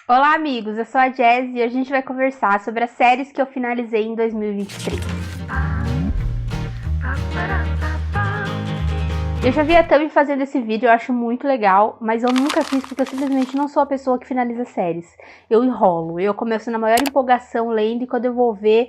Olá, amigos! Eu sou a Jazz e hoje a gente vai conversar sobre as séries que eu finalizei em 2023. Eu já vi a Tami fazendo esse vídeo, eu acho muito legal, mas eu nunca fiz porque eu simplesmente não sou a pessoa que finaliza séries. Eu enrolo, eu começo na maior empolgação lendo e quando eu vou ver,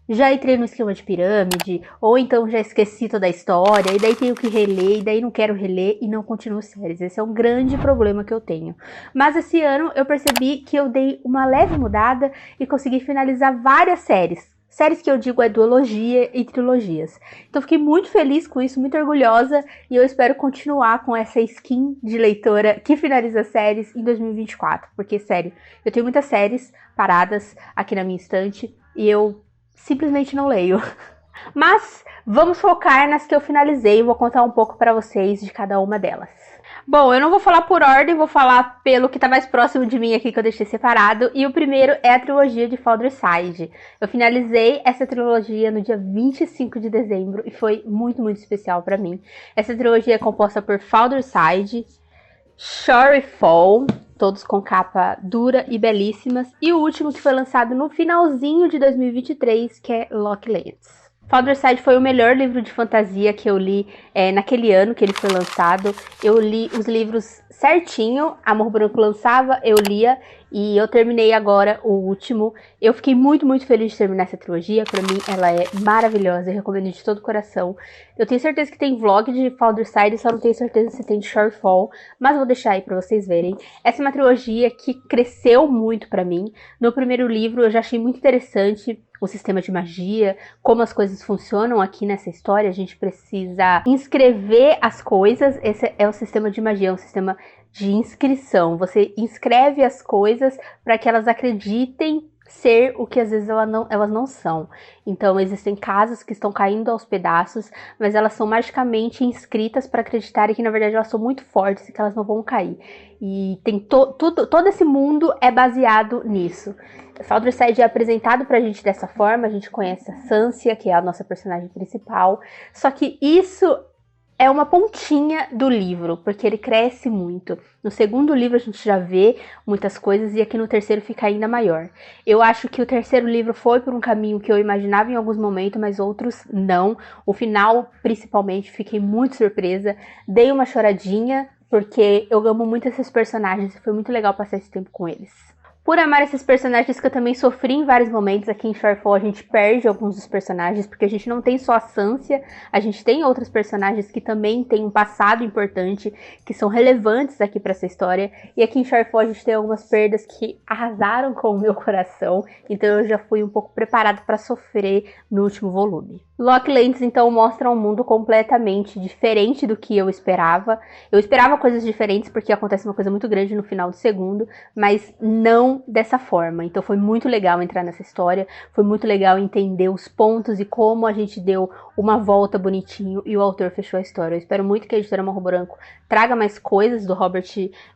já entrei no esquema de pirâmide, ou então já esqueci toda a história, e daí tenho que reler, e daí não quero reler e não continuo séries. Esse é um grande problema que eu tenho. Mas esse ano eu percebi que eu dei uma leve mudada e consegui finalizar várias séries. Séries que eu digo é duologia e trilogias. Então fiquei muito feliz com isso, muito orgulhosa, e eu espero continuar com essa skin de leitora que finaliza séries em 2024. Porque, sério, eu tenho muitas séries paradas aqui na minha estante e eu simplesmente não leio. Mas vamos focar nas que eu finalizei e vou contar um pouco para vocês de cada uma delas. Bom, eu não vou falar por ordem, vou falar pelo que tá mais próximo de mim aqui que eu deixei separado. E o primeiro é a trilogia de Falderside. Eu finalizei essa trilogia no dia 25 de dezembro e foi muito, muito especial para mim. Essa trilogia é composta por Falderside, Shorefall, todos com capa dura e belíssimas, e o último que foi lançado no finalzinho de 2023, que é Locklands. Falderside foi o melhor livro de fantasia que eu li naquele ano que ele foi lançado. Eu li os livros certinho, Amor Branco lançava, eu lia, e eu terminei agora o último. Eu fiquei muito, muito feliz de terminar essa trilogia. Pra mim, ela é maravilhosa, eu recomendo de todo o coração. Eu tenho certeza que tem vlog de Falderside, só não tenho certeza se tem de Shorefall, mas vou deixar aí pra vocês verem. Essa é uma trilogia que cresceu muito pra mim. No primeiro livro, eu já achei muito interessante o sistema de magia, como as coisas funcionam aqui nessa história. A gente precisa inscrever as coisas. Esse é o sistema de magia, é um sistema de inscrição. Você inscreve as coisas para que elas acreditem ser o que às vezes elas não são. Então existem casas que estão caindo aos pedaços, mas elas são magicamente inscritas para acreditarem que na verdade elas são muito fortes e que elas não vão cair. E tem todo esse mundo é baseado nisso. Falderside é apresentado pra gente dessa forma, a gente conhece a Sansia, que é a nossa personagem principal, só que isso é uma pontinha do livro, porque ele cresce muito. No segundo livro a gente já vê muitas coisas e aqui no terceiro fica ainda maior. Eu acho que o terceiro livro foi por um caminho que eu imaginava em alguns momentos, mas outros não. O final, principalmente, fiquei muito surpresa. Dei uma choradinha, porque eu amo muito esses personagens e foi muito legal passar esse tempo com eles. Por amar esses personagens que eu também sofri em vários momentos, aqui em Shorefall a gente perde alguns dos personagens, porque a gente não tem só a Sansia, a gente tem outros personagens que também têm um passado importante, que são relevantes aqui para essa história, e aqui em Shorefall a gente tem algumas perdas que arrasaram com o meu coração, então eu já fui um pouco preparada para sofrer no último volume. Locklands então mostra um mundo completamente diferente do que eu esperava. Eu esperava coisas diferentes porque acontece uma coisa muito grande no final do segundo, mas não dessa forma. Então foi muito legal entrar nessa história, foi muito legal entender os pontos e como a gente deu uma volta bonitinho e o autor fechou a história. Eu espero muito que a editora Morro Branco traga mais coisas do Robert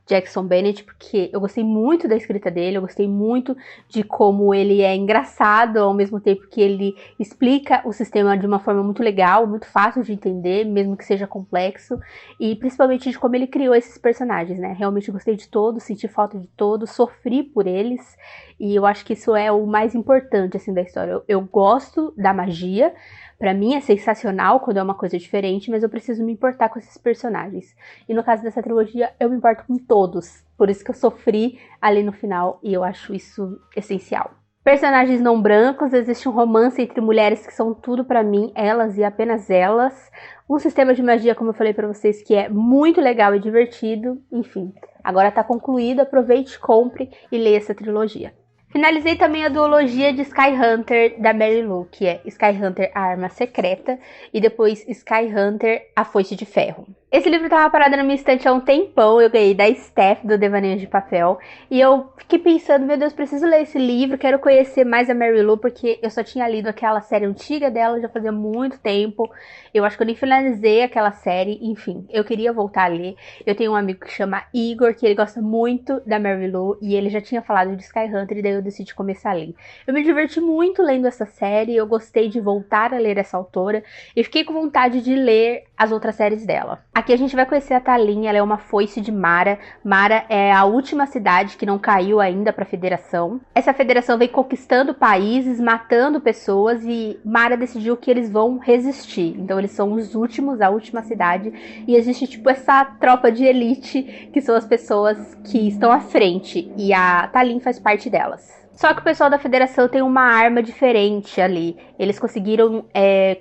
Jackson Bennett, porque eu gostei muito da escrita dele, eu gostei muito de como ele é engraçado ao mesmo tempo que ele explica o sistema de uma forma muito legal, muito fácil de entender, mesmo que seja complexo, e principalmente de como ele criou esses personagens, né? Realmente gostei de todos, senti falta de todos, sofri por eles, e eu acho que isso é o mais importante, assim, da história. Eu gosto da magia, pra mim é sensacional quando é uma coisa diferente, mas eu preciso me importar com esses personagens. E no caso dessa trilogia, eu me importo com todos, por isso que eu sofri ali no final, e eu acho isso essencial. Personagens não brancos, existe um romance entre mulheres que são tudo pra mim, elas e apenas elas. Um sistema de magia, como eu falei pra vocês, que é muito legal e divertido. Enfim, agora tá concluído, aproveite, compre e leia essa trilogia. Finalizei também a duologia de Skyhunter da Mary Lou, que é Skyhunter, a Arma Secreta, e depois Skyhunter, a Foice de Ferro. Esse livro estava parado na minha estante há um tempão, eu ganhei da Steph, do Devaneios de Papel, e eu fiquei pensando, meu Deus, preciso ler esse livro, quero conhecer mais a Mary Lou, porque eu só tinha lido aquela série antiga dela, já fazia muito tempo, eu acho que eu nem finalizei aquela série, enfim, eu queria voltar a ler. Eu tenho um amigo que chama Igor, que ele gosta muito da Mary Lou, e ele já tinha falado de Skyhunter, e daí eu decidi começar a ler. Eu me diverti muito lendo essa série, eu gostei de voltar a ler essa autora, e fiquei com vontade de ler as outras séries dela. Aqui a gente vai conhecer a Talin, ela é uma foice de Mara. Mara é a última cidade que não caiu ainda para a Federação. Essa Federação vem conquistando países, matando pessoas e Mara decidiu que eles vão resistir. Então eles são os últimos, a última cidade. E existe tipo essa tropa de elite que são as pessoas que estão à frente e a Talin faz parte delas. Só que o pessoal da Federação tem uma arma diferente ali. Eles conseguiram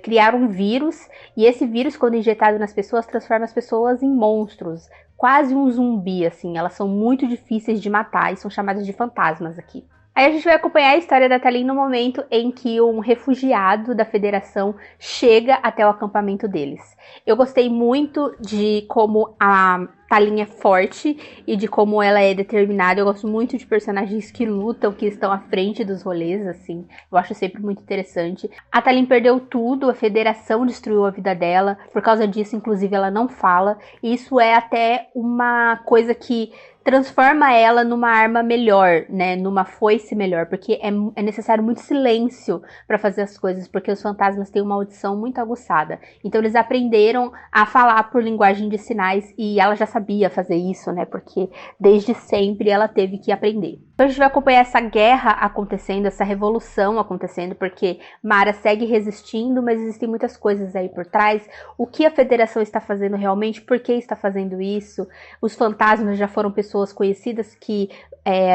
criar um vírus. E esse vírus, quando injetado nas pessoas, transforma as pessoas em monstros. Quase um zumbi, assim. Elas são muito difíceis de matar e são chamadas de fantasmas aqui. Aí a gente vai acompanhar a história da Talin no momento em que um refugiado da Federação chega até o acampamento deles. Eu gostei muito de como a Talin é forte e de como ela é determinada. Eu gosto muito de personagens que lutam, que estão à frente dos rolês, assim. Eu acho sempre muito interessante. A Talin perdeu tudo, a Federação destruiu a vida dela. Por causa disso, inclusive, ela não fala. E isso é até uma coisa que transforma ela numa arma melhor, né? Numa foice melhor, porque é necessário muito silêncio para fazer as coisas, porque os fantasmas têm uma audição muito aguçada. Então eles aprenderam a falar por linguagem de sinais e ela já sabia fazer isso, né? Porque desde sempre ela teve que aprender. Então a gente vai acompanhar essa guerra acontecendo, essa revolução acontecendo, porque Mara segue resistindo, mas existem muitas coisas aí por trás. O que a Federação está fazendo realmente? Por que está fazendo isso? Os fantasmas já foram pessoas conhecidas que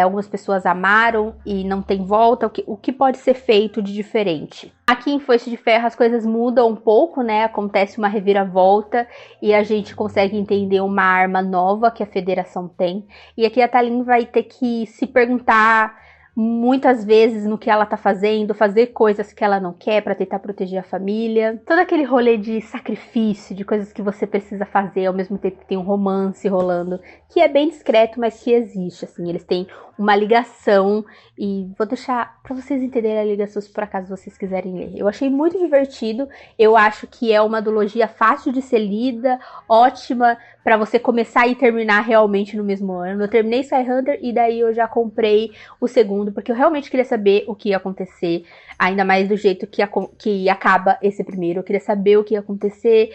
algumas pessoas amaram e não tem volta. O que pode ser feito de diferente? Aqui em Foice de Ferro as coisas mudam um pouco, né? Acontece uma reviravolta e a gente consegue entender uma arma nova que a Federação tem. E aqui a Talin vai ter que se perguntar muitas vezes no que ela tá fazendo, fazer coisas que ela não quer pra tentar proteger a família. Todo aquele rolê de sacrifício, de coisas que você precisa fazer ao mesmo tempo que tem um romance rolando, que é bem discreto, mas que existe, assim. Eles têm uma ligação e vou deixar pra vocês entenderem a ligação se por acaso vocês quiserem ler. Eu achei muito divertido, eu acho que é uma duologia fácil de ser lida, ótima pra você começar e terminar realmente no mesmo ano. Eu terminei Sky Hunter e daí eu já comprei o segundo, porque eu realmente queria saber o que ia acontecer, ainda mais do jeito que acaba esse primeiro. Eu queria saber o que ia acontecer,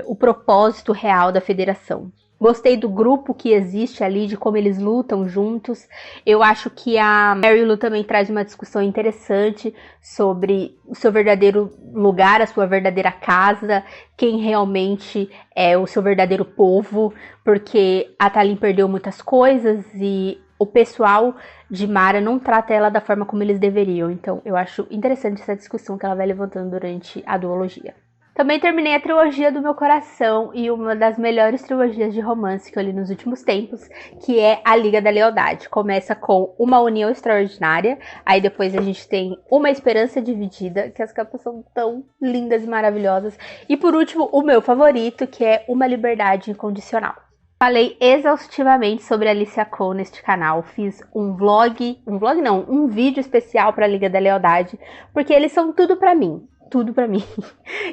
o propósito real da Federação. Gostei do grupo que existe ali, de como eles lutam juntos. Eu acho que a Marilu também traz uma discussão interessante sobre o seu verdadeiro lugar, a sua verdadeira casa, quem realmente é o seu verdadeiro povo, porque a Talin perdeu muitas coisas e o pessoal de Mara não trata ela da forma como eles deveriam. Então eu acho interessante essa discussão que ela vai levantando durante a duologia. Também terminei a trilogia do meu coração e uma das melhores trilogias de romance que eu li nos últimos tempos, que é A Liga da Lealdade. Começa com Uma União Extraordinária, aí depois a gente tem Uma Esperança Dividida, que as capas são tão lindas e maravilhosas, e por último, o meu favorito, que é Uma Liberdade Incondicional. Falei exaustivamente sobre Alicia Cole neste canal, fiz um vídeo especial para a Liga da Lealdade, porque eles são tudo pra mim. Tudo pra mim.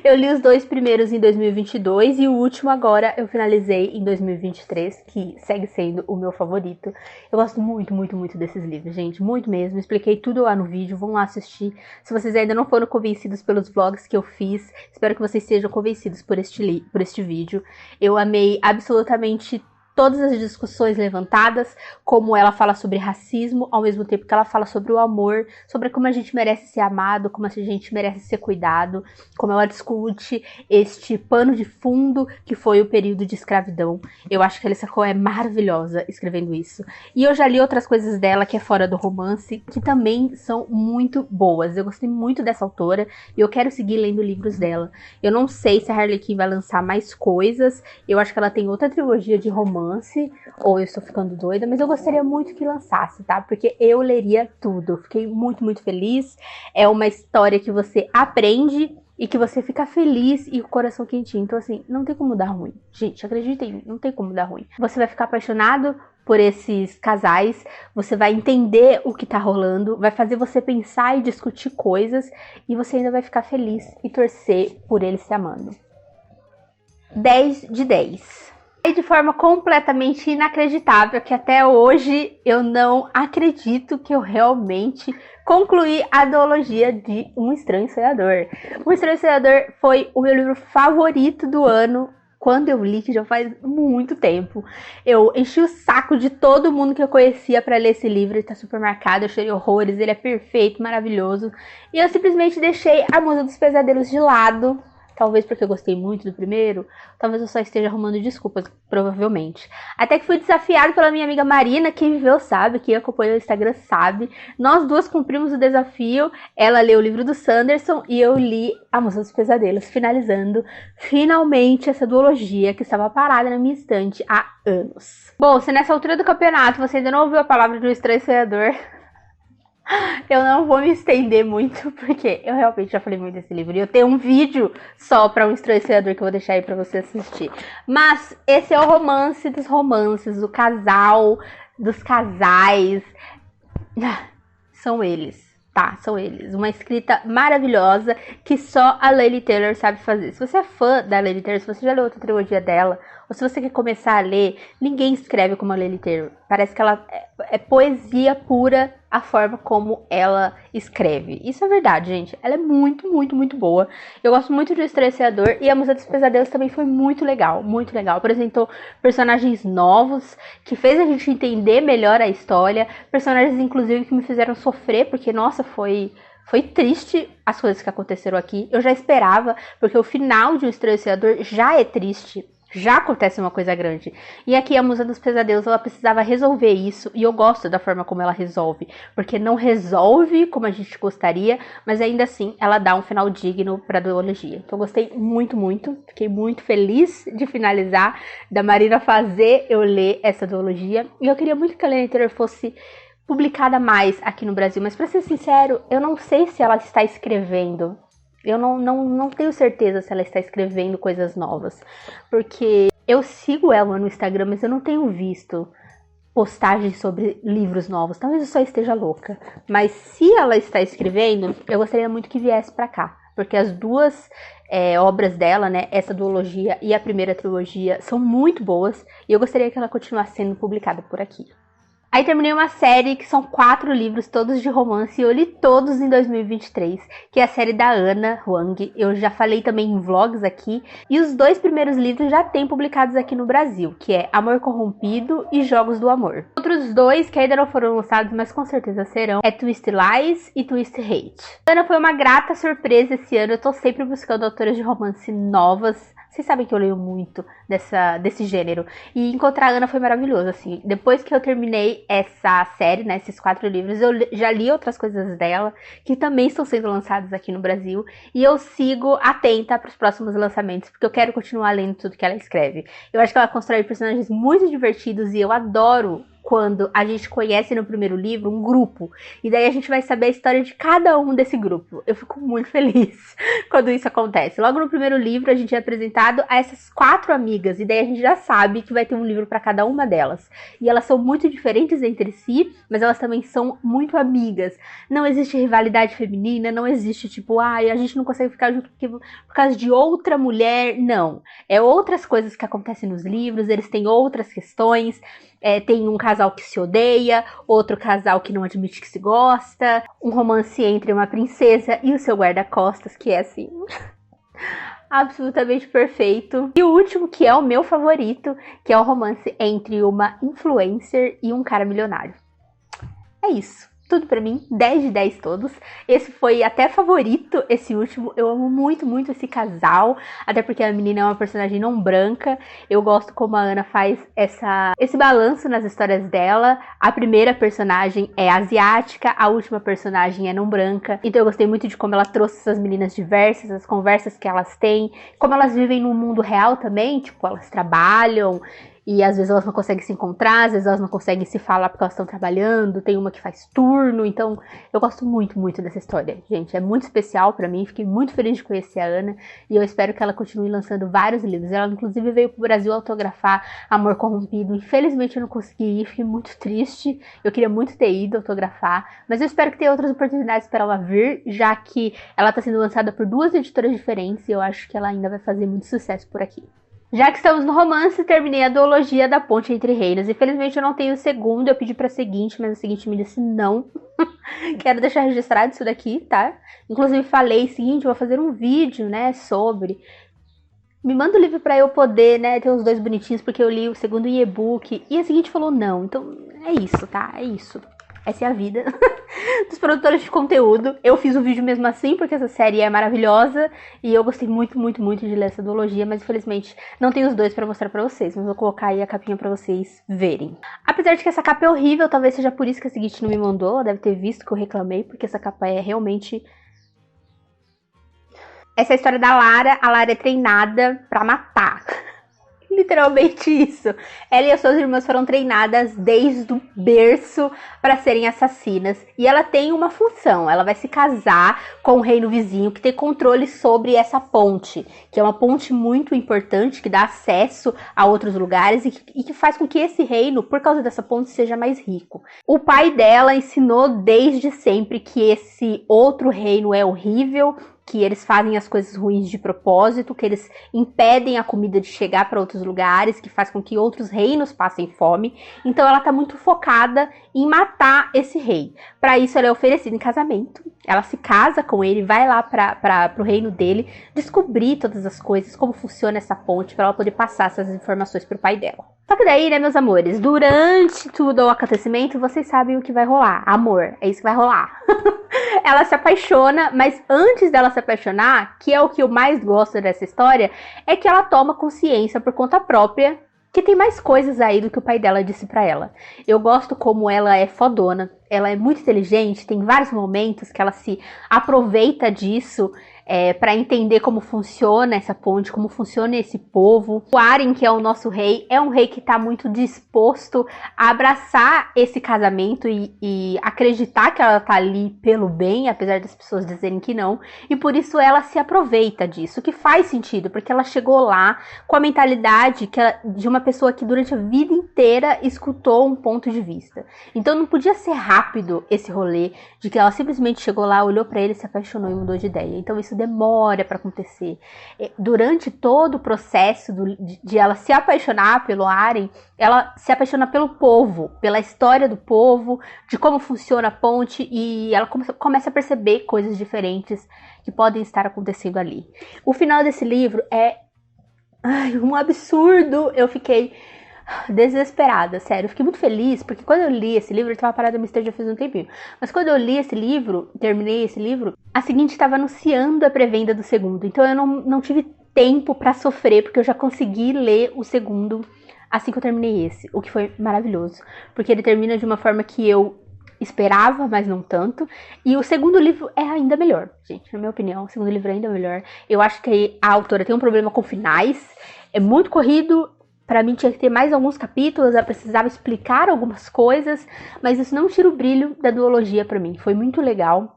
Eu li os 2 primeiros em 2022 e o último agora eu finalizei em 2023, que segue sendo o meu favorito. Eu gosto muito, muito, muito desses livros, gente, muito mesmo. Expliquei tudo lá no vídeo, vão lá assistir. Se vocês ainda não foram convencidos pelos vlogs que eu fiz, espero que vocês sejam convencidos por este vídeo. Eu amei absolutamente todas as discussões levantadas, como ela fala sobre racismo, ao mesmo tempo que ela fala sobre o amor, sobre como a gente merece ser amado, como a gente merece ser cuidado, como ela discute este pano de fundo que foi o período de escravidão. Eu acho que a Alicia Cole é maravilhosa escrevendo isso. E eu já li outras coisas dela que é fora do romance, que também são muito boas. Eu gostei muito dessa autora e eu quero seguir lendo livros dela. Eu não sei se a Harley Quinn vai lançar mais coisas, eu acho que ela tem outra trilogia de romance, ou eu estou ficando doida, mas eu gostaria muito que lançasse, tá? Porque eu leria tudo. Fiquei muito, muito feliz. É uma história que você aprende e que você fica feliz e com o coração quentinho. Então, assim, não tem como dar ruim. Gente, acreditem, não tem como dar ruim. Você vai ficar apaixonado por esses casais, você vai entender o que tá rolando, vai fazer você pensar e discutir coisas, e você ainda vai ficar feliz e torcer por eles se amando. 10 de 10. E de forma completamente inacreditável, que até hoje eu não acredito que eu realmente concluí a duologia de Um Estranho Sonhador. Um Estranho Sonhador foi o meu livro favorito do ano, quando eu li, que já faz muito tempo. Eu enchi o saco de todo mundo que eu conhecia para ler esse livro, ele tá super marcado, eu chorei horrores, ele é perfeito, maravilhoso. E eu simplesmente deixei A Musa dos Pesadelos de lado. Talvez porque eu gostei muito do primeiro, talvez eu só esteja arrumando desculpas, provavelmente. Até que fui desafiado pela minha amiga Marina, quem viveu sabe, quem acompanha o Instagram sabe. Nós duas cumprimos o desafio, ela leu o livro do Sanderson e eu li A Moça dos Pesadelos, finalizando finalmente essa duologia que estava parada na minha estante há anos. Bom, se nessa altura do campeonato você ainda não ouviu a palavra de Um Estranho Sonhador, eu não vou me estender muito, porque eu realmente já falei muito desse livro. E eu tenho um vídeo só para Um Estranho Sonhador que eu vou deixar aí pra você assistir. Mas esse é o romance dos romances, o casal dos casais. São eles, tá? São eles. Uma escrita maravilhosa que só a Laini Taylor sabe fazer. Se você é fã da Laini Taylor, se você já leu outra trilogia dela, ou se você quer começar a ler, ninguém escreve como a Laini Taylor. Parece que ela é poesia pura a forma como ela escreve. Isso é verdade, gente. Ela é muito, muito, muito boa. Eu gosto muito de O Estranho Sonhador e A Musa dos Pesadelos também foi muito legal, muito legal. Apresentou personagens novos, que fez a gente entender melhor a história, personagens inclusive que me fizeram sofrer, porque nossa, foi triste as coisas que aconteceram aqui. Eu já esperava, porque o final de Um Estranho Sonhador já é triste. Já acontece uma coisa grande. E aqui a Musa dos Pesadelos, ela precisava resolver isso. E eu gosto da forma como ela resolve. Porque não resolve como a gente gostaria, mas ainda assim ela dá um final digno para a duologia. Então eu gostei muito, muito. Fiquei muito feliz de finalizar, da Marina fazer eu ler essa duologia. E eu queria muito que a Laini Taylor fosse publicada mais aqui no Brasil. Mas pra ser sincero, eu não sei se ela está escrevendo. Eu não tenho certeza se ela está escrevendo coisas novas, porque eu sigo ela no Instagram, mas eu não tenho visto postagens sobre livros novos. Talvez eu só esteja louca, mas se ela está escrevendo, eu gostaria muito que viesse pra cá, porque as duas obras dela, né, essa duologia e a primeira trilogia, são muito boas, e eu gostaria que ela continuasse sendo publicada por aqui. Aí terminei uma série que são 4 livros, todos de romance, e eu li todos em 2023, que é a série da Ana Huang. Eu já falei também em vlogs aqui, e os 2 primeiros livros já tem publicados aqui no Brasil, que é Amor Corrompido e Jogos do Amor. Outros 2 que ainda não foram lançados, mas com certeza serão, é Twist Lies e Twist Hate. Ana foi uma grata surpresa esse ano, eu tô sempre buscando autoras de romance novas. Vocês sabem que eu leio muito desse gênero. E encontrar a Ana foi maravilhoso, assim. Depois que eu terminei essa série, né, esses 4 livros, eu já li outras coisas dela, que também estão sendo lançadas aqui no Brasil. E eu sigo atenta para os próximos lançamentos, porque eu quero continuar lendo tudo que ela escreve. Eu acho que ela constrói personagens muito divertidos e eu adoro quando a gente conhece no primeiro livro um grupo, e daí a gente vai saber a história de cada um desse grupo. Eu fico muito feliz quando isso acontece. Logo no primeiro livro a gente é apresentado a essas 4 amigas, e daí a gente já sabe que vai ter um livro para cada uma delas. E elas são muito diferentes entre si, mas elas também são muito amigas. Não existe rivalidade feminina, não existe tipo, a gente não consegue ficar junto por causa de outra mulher, não. É outras coisas que acontecem nos livros, eles têm outras questões. Tem um casal que se odeia, outro casal que não admite que se gosta, um romance entre uma princesa e o seu guarda-costas, que é assim, absolutamente perfeito. E o último, que é o meu favorito, que é o romance entre uma influencer e um cara milionário. É isso. Tudo pra mim, 10 de 10 todos. Esse foi até favorito, esse último. Eu amo muito, muito esse casal. Até porque a menina é uma personagem não branca. Eu gosto como a Ana faz esse balanço nas histórias dela. A primeira personagem é asiática, a última personagem é não branca. Então eu gostei muito de como ela trouxe essas meninas diversas, as conversas que elas têm. Como elas vivem no mundo real também, tipo, elas trabalham. E às vezes elas não conseguem se encontrar, às vezes elas não conseguem se falar porque elas estão trabalhando, tem uma que faz turno, então eu gosto muito, muito dessa história, gente, é muito especial pra mim, fiquei muito feliz de conhecer a Ana, e eu espero que ela continue lançando vários livros. Ela inclusive veio pro Brasil autografar Amor Corrompido, infelizmente eu não consegui ir, fiquei muito triste, eu queria muito ter ido autografar, mas eu espero que tenha outras oportunidades para ela vir, já que ela tá sendo lançada por 2 editoras diferentes, e eu acho que ela ainda vai fazer muito sucesso por aqui. Já que estamos no romance, terminei a duologia da Ponte Entre Reinos. Infelizmente eu não tenho o segundo, eu pedi pra seguinte, mas a seguinte me disse não. Quero deixar registrado isso daqui, tá? Inclusive falei, seguinte, vou fazer um vídeo, né, sobre... Me manda o livro pra eu poder, né, ter os dois bonitinhos, porque eu li o segundo em e-book. E a seguinte falou não, então é isso, tá? É isso. Essa é a vida dos produtores de conteúdo. Eu fiz o vídeo mesmo assim, porque essa série é maravilhosa. E eu gostei muito, muito, muito de ler essa duologia. Mas infelizmente não tenho os dois pra mostrar pra vocês. Mas vou colocar aí a capinha pra vocês verem. Apesar de que essa capa é horrível, talvez seja por isso que a seguinte não me mandou. Ela deve ter visto que eu reclamei, porque essa capa é realmente... Essa é a história da Lara. A Lara é treinada pra matar. Literalmente isso. Ela e as suas irmãs foram treinadas desde o berço para serem assassinas. E ela tem uma função. Ela vai se casar com o reino vizinho que tem controle sobre essa ponte. Que é uma ponte muito importante, que dá acesso a outros lugares e que faz com que esse reino, por causa dessa ponte, seja mais rico. O pai dela ensinou desde sempre que esse outro reino é horrível, que eles fazem as coisas ruins de propósito, que eles impedem a comida de chegar para outros lugares, que faz com que outros reinos passem fome. Então ela tá muito focada em matar esse rei. Para isso ela é oferecida em casamento. Ela se casa com ele, vai lá para o reino dele, descobrir todas as coisas, como funciona essa ponte, para ela poder passar essas informações pro pai dela. Só que daí, né, meus amores, durante todo o acontecimento, vocês sabem o que vai rolar. Amor, é isso que vai rolar. Ela se apaixona, mas antes dela se apaixonar, que é o que eu mais gosto dessa história, é que ela toma consciência por conta própria que tem mais coisas aí do que o pai dela disse pra ela. Eu gosto como ela é fodona, ela é muito inteligente, tem vários momentos que ela se aproveita disso para entender como funciona essa ponte, como funciona esse povo. O Aren, que é o nosso rei, é um rei que está muito disposto a abraçar esse casamento e acreditar que ela tá ali pelo bem, apesar das pessoas dizerem que não, e por isso ela se aproveita disso, que faz sentido, porque ela chegou lá com a mentalidade de uma pessoa que durante a vida inteira escutou um ponto de vista. Então não podia ser rápido esse rolê de que ela simplesmente chegou lá, olhou para ele, se apaixonou e mudou de ideia. Então isso demora para acontecer. Durante todo o processo de ela se apaixonar pelo Aren, ela se apaixona pelo povo, pela história do povo, de como funciona a ponte, e ela começa a perceber coisas diferentes que podem estar acontecendo ali. O final desse livro é um absurdo. Eu fiquei desesperada, sério. Eu fiquei muito feliz, porque quando eu li esse livro, eu tava parada no Mistério já faz um tempinho, mas quando eu li esse livro, terminei esse livro, a seguinte estava anunciando a pré-venda do segundo, então eu não tive tempo pra sofrer, porque eu já consegui ler o segundo assim que eu terminei esse, o que foi maravilhoso, porque ele termina de uma forma que eu esperava, mas não tanto. E o segundo livro é ainda melhor, gente, na minha opinião, o segundo livro é ainda melhor. Eu acho que a autora tem um problema com finais, é muito corrido. Pra mim tinha que ter mais alguns capítulos, ela precisava explicar algumas coisas, mas isso não tira o brilho da duologia pra mim. Foi muito legal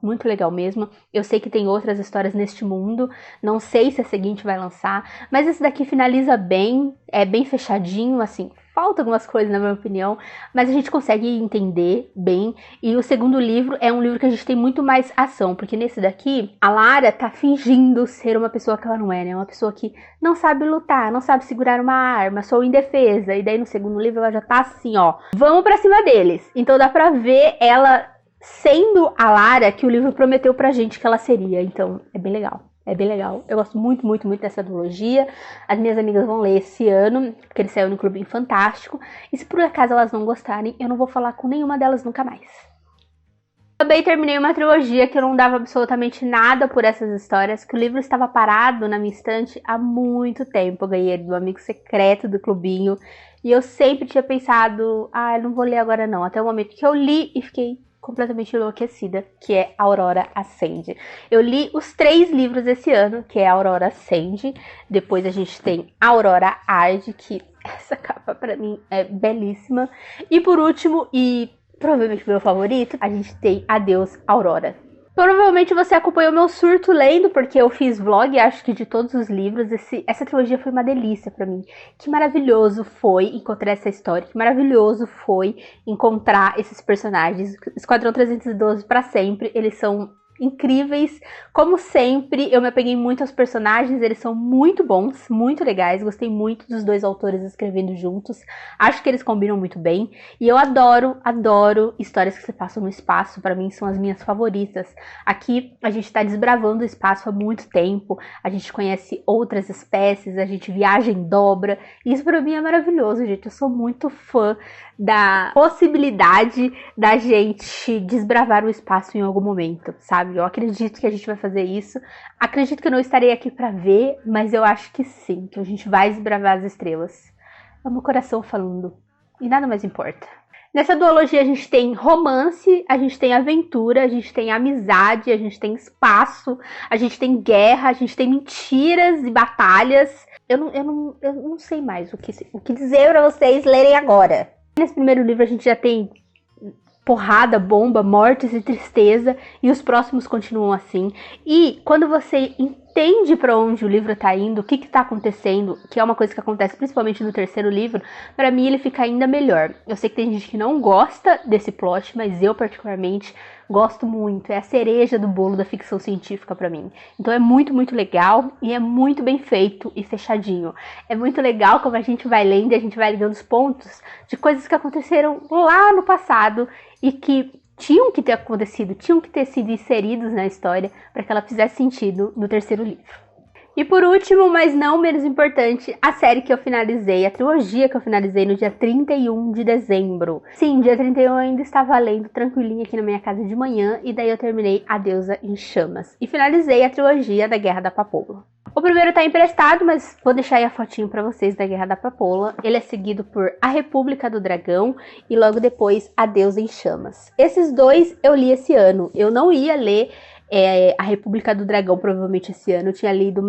mesmo. Eu sei que tem outras histórias neste mundo, não sei se a seguinte vai lançar, mas esse daqui finaliza bem, é bem fechadinho, assim, falta algumas coisas na minha opinião, mas a gente consegue entender bem. E o segundo livro é um livro que a gente tem muito mais ação, porque nesse daqui, a Lara tá fingindo ser uma pessoa que ela não é, né? Uma pessoa que não sabe lutar, não sabe segurar uma arma, sou indefesa. E daí no segundo livro ela já tá assim, ó, vamos pra cima deles. Então dá pra ver ela sendo a Lara que o livro prometeu pra gente que ela seria. Então é bem legal. É bem legal. Eu gosto muito, muito, muito dessa duologia. As minhas amigas vão ler esse ano, porque ele saiu no Clubinho Fantástico. E se por acaso elas não gostarem, eu não vou falar com nenhuma delas nunca mais. Também terminei uma trilogia que eu não dava absolutamente nada por essas histórias, que o livro estava parado na minha estante há muito tempo. Eu ganhei ele do amigo secreto do Clubinho. E eu sempre tinha pensado, eu não vou ler agora não. Até o momento que eu li e fiquei completamente enlouquecida, que é Aurora Ascende. Eu li os 3 livros esse ano, que é Aurora Ascende. Depois a gente tem Aurora Arde, que essa capa pra mim é belíssima. E por último, e provavelmente meu favorito, a gente tem Adeus Aurora. Provavelmente você acompanhou meu surto lendo, porque eu fiz vlog, acho que de todos os livros. Essa trilogia foi uma delícia pra mim. Que maravilhoso foi encontrar essa história, que maravilhoso foi encontrar esses personagens. Esquadrão 312 pra sempre, eles são incríveis. Como sempre, eu me apeguei muito aos personagens, eles são muito bons, muito legais. Gostei muito dos dois autores escrevendo juntos. Acho que eles combinam muito bem. E eu adoro histórias que se passam no espaço. Para mim, são as minhas favoritas. Aqui, a gente tá desbravando o espaço há muito tempo. A gente conhece outras espécies, a gente viaja em dobra. Isso para mim é maravilhoso, gente. Eu sou muito fã da possibilidade da gente desbravar o espaço em algum momento, sabe? Eu acredito que a gente vai fazer isso. Acredito que eu não estarei aqui para ver, mas eu acho que sim, que a gente vai desbravar as estrelas. É o meu coração falando. E nada mais importa. Nessa duologia a gente tem romance, a gente tem aventura, a gente tem amizade, a gente tem espaço, a gente tem guerra, a gente tem mentiras e batalhas. Eu não sei mais o que dizer para vocês lerem agora. Nesse primeiro livro a gente já tem porrada, bomba, mortes e tristeza, e os próximos continuam assim. E quando você entende para onde o livro tá indo, o que tá acontecendo, que é uma coisa que acontece principalmente no terceiro livro, para mim ele fica ainda melhor. Eu sei que tem gente que não gosta desse plot, mas eu particularmente gosto muito. É a cereja do bolo da ficção científica para mim. Então é muito, muito legal e é muito bem feito e fechadinho. É muito legal como a gente vai lendo e a gente vai ligando os pontos de coisas que aconteceram lá no passado e que tinham que ter acontecido, tinham que ter sido inseridos na história para que ela fizesse sentido no terceiro livro. E por último, mas não menos importante, a série que eu finalizei, a trilogia que eu finalizei no dia 31 de dezembro. Sim, dia 31 eu ainda estava lendo tranquilinha aqui na minha casa de manhã, e daí eu terminei A Deusa em Chamas. E finalizei a trilogia da Guerra da Papoula. O primeiro tá emprestado, mas vou deixar aí a fotinho pra vocês da Guerra da Papoula. Ele é seguido por A República do Dragão e logo depois A Deusa em Chamas. Esses dois eu li esse ano. Eu não ia ler A República do Dragão provavelmente esse ano. Eu tinha lido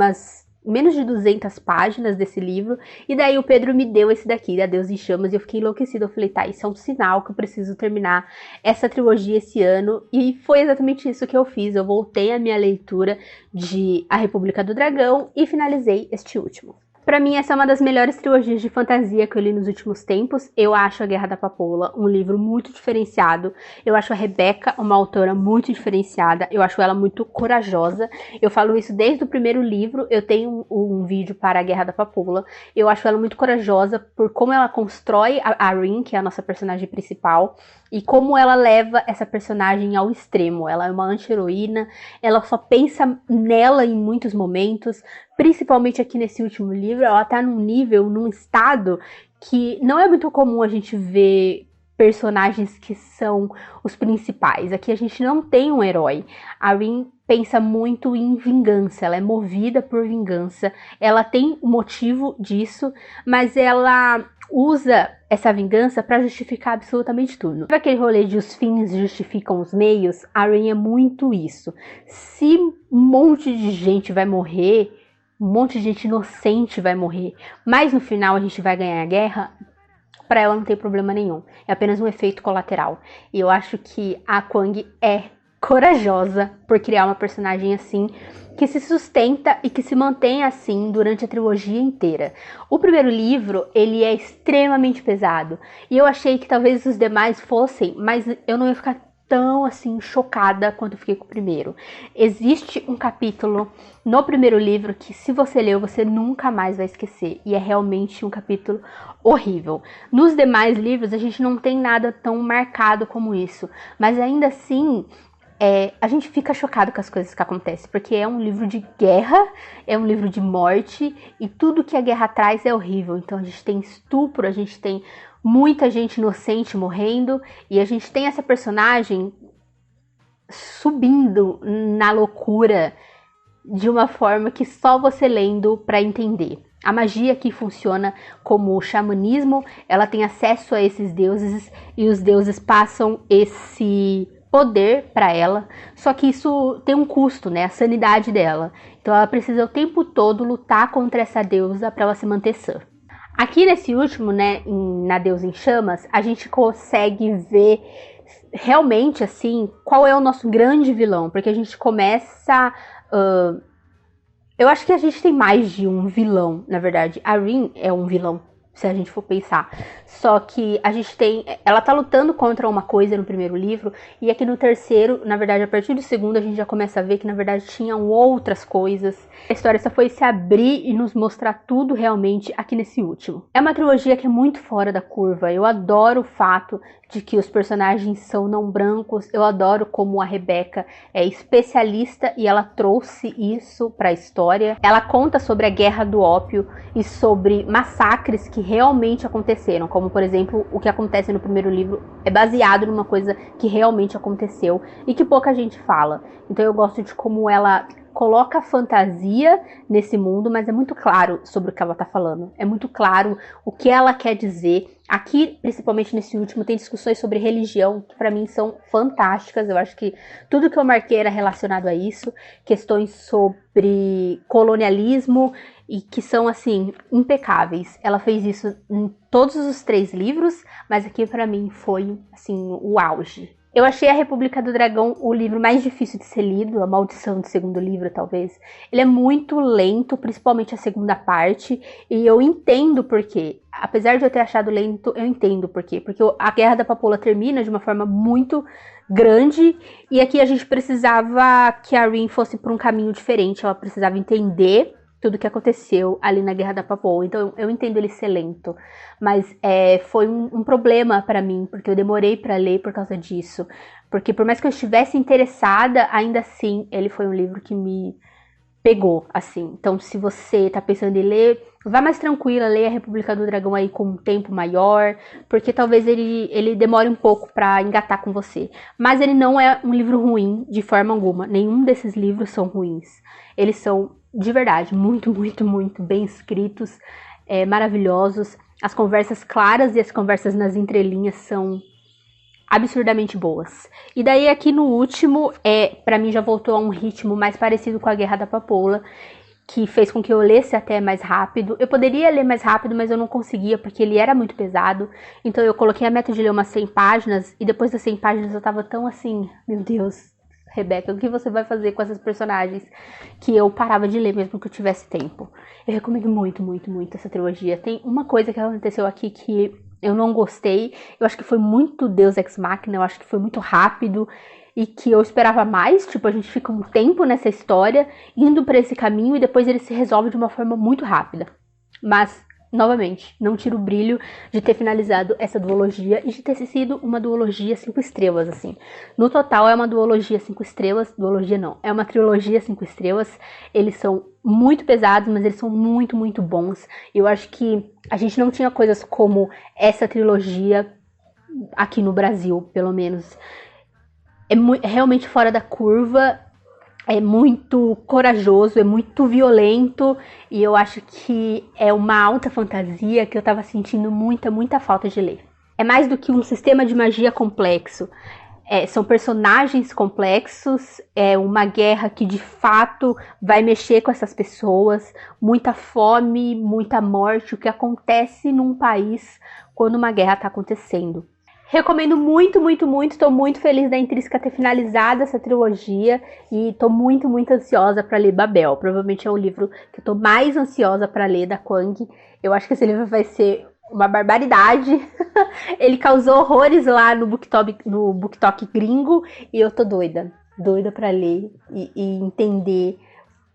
menos de 200 páginas desse livro, e daí o Pedro me deu esse daqui, da Deus em Chamas, e eu fiquei enlouquecida. Eu falei, tá, isso é um sinal que eu preciso terminar essa trilogia esse ano, e foi exatamente isso que eu fiz. Eu voltei à minha leitura de A República do Dragão e finalizei este último. Pra mim, essa é uma das melhores trilogias de fantasia que eu li nos últimos tempos. Eu acho A Guerra da Papoula um livro muito diferenciado. Eu acho a Rebeca uma autora muito diferenciada. Eu acho ela muito corajosa. Eu falo isso desde o primeiro livro. Eu tenho um vídeo para A Guerra da Papoula. Eu acho ela muito corajosa por como ela constrói a Rin, que é a nossa personagem principal, e como ela leva essa personagem ao extremo. Ela é uma anti-heroína, ela só pensa nela em muitos momentos, principalmente aqui nesse último livro. Ela tá num estado que não é muito comum a gente ver personagens que são os principais. Aqui a gente não tem um herói. A Rin pensa muito em vingança, ela é movida por vingança, ela tem um motivo disso, mas ela usa essa vingança para justificar absolutamente tudo. Aquele rolê de os fins justificam os meios, a Rin é muito isso. Se um monte de gente vai morrer, um monte de gente inocente vai morrer, mas no final a gente vai ganhar a guerra, para ela não tem problema nenhum. É apenas um efeito colateral. E eu acho que a Kwang é corajosa por criar uma personagem assim, que se sustenta e que se mantém assim durante a trilogia inteira. O primeiro livro, ele é extremamente pesado. E eu achei que talvez os demais fossem, mas eu não ia ficar tão assim chocada quanto eu fiquei com o primeiro. Existe um capítulo no primeiro livro que, se você leu, você nunca mais vai esquecer, e é realmente um capítulo horrível. Nos demais livros a gente não tem nada tão marcado como isso, mas ainda assim a gente fica chocado com as coisas que acontecem, porque é um livro de guerra, é um livro de morte, e tudo que a guerra traz é horrível. Então a gente tem estupro, a gente tem muita gente inocente morrendo, e a gente tem essa personagem subindo na loucura de uma forma que só você lendo para entender. A magia aqui funciona como o xamanismo, ela tem acesso a esses deuses e os deuses passam esse poder para ela, só que isso tem um custo, né? A sanidade dela. Então ela precisa o tempo todo lutar contra essa deusa para ela se manter sã. Aqui nesse último, né, na Deusa em Chamas, a gente consegue ver realmente, assim, qual é o nosso grande vilão, porque a gente começa... eu acho que a gente tem mais de um vilão, na verdade. A Rin é um vilão. se a gente for pensar. Só que a gente ela tá lutando contra uma coisa no primeiro livro, e aqui no terceiro, na verdade, a partir do segundo, a gente já começa a ver que, na verdade, tinham outras coisas. A história só foi se abrir e nos mostrar tudo realmente aqui nesse último. É uma trilogia que é muito fora da curva. Eu adoro o fato de que os personagens são não brancos. Eu adoro como a Rebecca é especialista e ela trouxe isso para a história. Ela conta sobre a Guerra do Ópio e sobre massacres que realmente aconteceram, como por exemplo o que acontece no primeiro livro é baseado numa coisa que realmente aconteceu e que pouca gente fala. Então eu gosto de como ela coloca fantasia nesse mundo, mas é muito claro sobre o que ela tá falando. É muito claro o que ela quer dizer. Aqui, principalmente nesse último, tem discussões sobre religião, que pra mim são fantásticas. Eu acho que tudo que eu marquei era relacionado a isso. Questões sobre colonialismo e que são, assim, impecáveis. Ela fez isso em todos os 3 livros, mas aqui pra mim foi, assim, o auge. Eu achei A República do Dragão o livro mais difícil de ser lido, A Maldição do segundo livro, talvez. Ele é muito lento, principalmente a segunda parte, e eu entendo por quê. Apesar de eu ter achado lento, eu entendo por quê. Porque a Guerra da Papoula termina de uma forma muito grande, e aqui a gente precisava que a Rhaen fosse por um caminho diferente, ela precisava entender tudo que aconteceu ali na Guerra da Papoula. Então eu entendo ele ser lento, mas foi um problema pra mim, porque eu demorei pra ler por causa disso, porque por mais que eu estivesse interessada, ainda assim ele foi um livro que me pegou, assim. Então se você tá pensando em ler, vá mais tranquila, leia A República do Dragão aí com um tempo maior, porque talvez ele demore um pouco pra engatar com você. Mas ele não é um livro ruim de forma alguma, nenhum desses livros são ruins. Eles são de verdade, muito, muito, muito bem escritos, maravilhosos. As conversas claras e as conversas nas entrelinhas são absurdamente boas. E daí aqui no último, pra mim já voltou a um ritmo mais parecido com a Guerra da Papoula, que fez com que eu lesse até mais rápido. Eu poderia ler mais rápido, mas eu não conseguia, porque ele era muito pesado. Então eu coloquei a meta de ler umas 100 páginas, e depois das 100 páginas eu tava tão assim, meu Deus, Rebecca, o que você vai fazer com essas personagens? Que eu parava de ler mesmo que eu tivesse tempo. Eu recomendo muito, muito, muito essa trilogia. Tem uma coisa que aconteceu aqui que eu não gostei. Eu acho que foi muito Deus Ex Machina, eu acho que foi muito rápido e que eu esperava mais. Tipo, a gente fica um tempo nessa história, indo pra esse caminho e depois ele se resolve de uma forma muito rápida. Mas novamente, não tira o brilho de ter finalizado essa duologia e de ter sido uma duologia 5 estrelas, assim. No total é uma duologia 5 estrelas, duologia não, é uma trilogia 5 estrelas. Eles são muito pesados, mas eles são muito, muito bons. Eu acho que a gente não tinha coisas como essa trilogia aqui no Brasil, pelo menos. É realmente fora da curva. É muito corajoso, é muito violento, e eu acho que é uma alta fantasia que eu tava sentindo muita, muita falta de ler. É mais do que um sistema de magia complexo. São personagens complexos, é uma guerra que de fato vai mexer com essas pessoas, muita fome, muita morte, o que acontece num país quando uma guerra tá acontecendo. Recomendo muito, muito, muito. Estou muito feliz da Intrínseca ter finalizado essa trilogia e estou muito, muito ansiosa para ler Babel. Provavelmente é o livro que eu estou mais ansiosa para ler da Kwang. Eu acho que esse livro vai ser uma barbaridade. Ele causou horrores lá no BookTok gringo e eu tô doida para ler e entender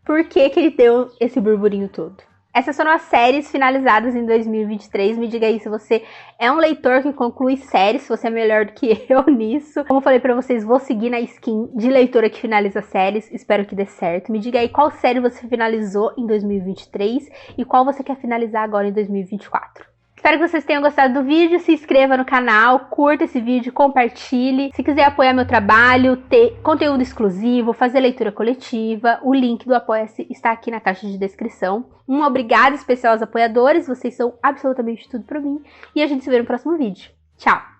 por que ele deu esse burburinho todo. Essas foram as séries finalizadas em 2023. Me diga aí se você é um leitor que conclui séries, se você é melhor do que eu nisso. Como eu falei pra vocês, vou seguir na skin de leitora que finaliza séries. Espero que dê certo. Me diga aí qual série você finalizou em 2023 e qual você quer finalizar agora em 2024. Espero que vocês tenham gostado do vídeo, se inscreva no canal, curta esse vídeo, compartilhe. Se quiser apoiar meu trabalho, ter conteúdo exclusivo, fazer leitura coletiva, o link do Apoia-se está aqui na caixa de descrição. Um obrigado especial aos apoiadores, vocês são absolutamente tudo pra mim. E a gente se vê no próximo vídeo. Tchau!